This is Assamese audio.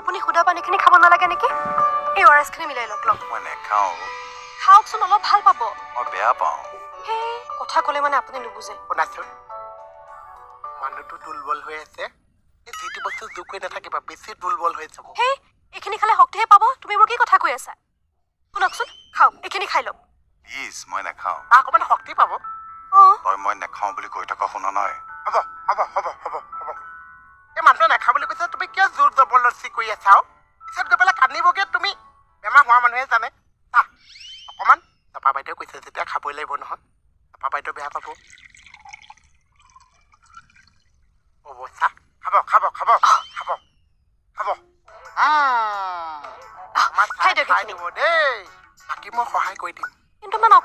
আপুনি সুদা পানীখিনি খাব নালাগে নেকি এই অৰেঞ্জখিনি মিলাই লওক মই নেখাওঁ খাওকচোন অলপ ভাল পাব মই বেয়া পাওঁ সেই কথা ক'লে মানে আপুনি নুবুজে শুনাচোন মানুহটো দুৰ্বল হৈ আছে এই যিটো বস্তু যোগ হৈ নাথাকিবা বেছি দুৰ্বল হৈ যাব সেই এইখিনি খালে শক্তিহে পাব তুমি মোৰ কি কথা কৈ আছা শুনকচোন খাওক এইখিনি খাই লওক প্লিজ মই নেখাওঁ অকণমান শক্তি পাব তই মই নেখাওঁ বুলি কৈ থকা শুনা নাই হ'ব হ'ব হ'ব হ'ব হ'ব এই মানুহটোৱে নাখাওঁ বুলি কৈছে তুমি কিয় জোৰ জবৰদস্তি কৰি আছা পিছত গৈ পেলাই কান্দিবগৈ তুমি বেমাৰ হোৱা মানুহে জানে চাহ অকণমান তাপা বাইদেউ কৈছে যেতিয়া খাবই লাগিব নহয় তাপা বাইদেউ বেয়া পাব হ'ব চাহ খাব খাব খাব খাব খাব খাই দিয়ক খাই দিব দেই বাকী মই সহায় কৰি দিম কিন্তু মানে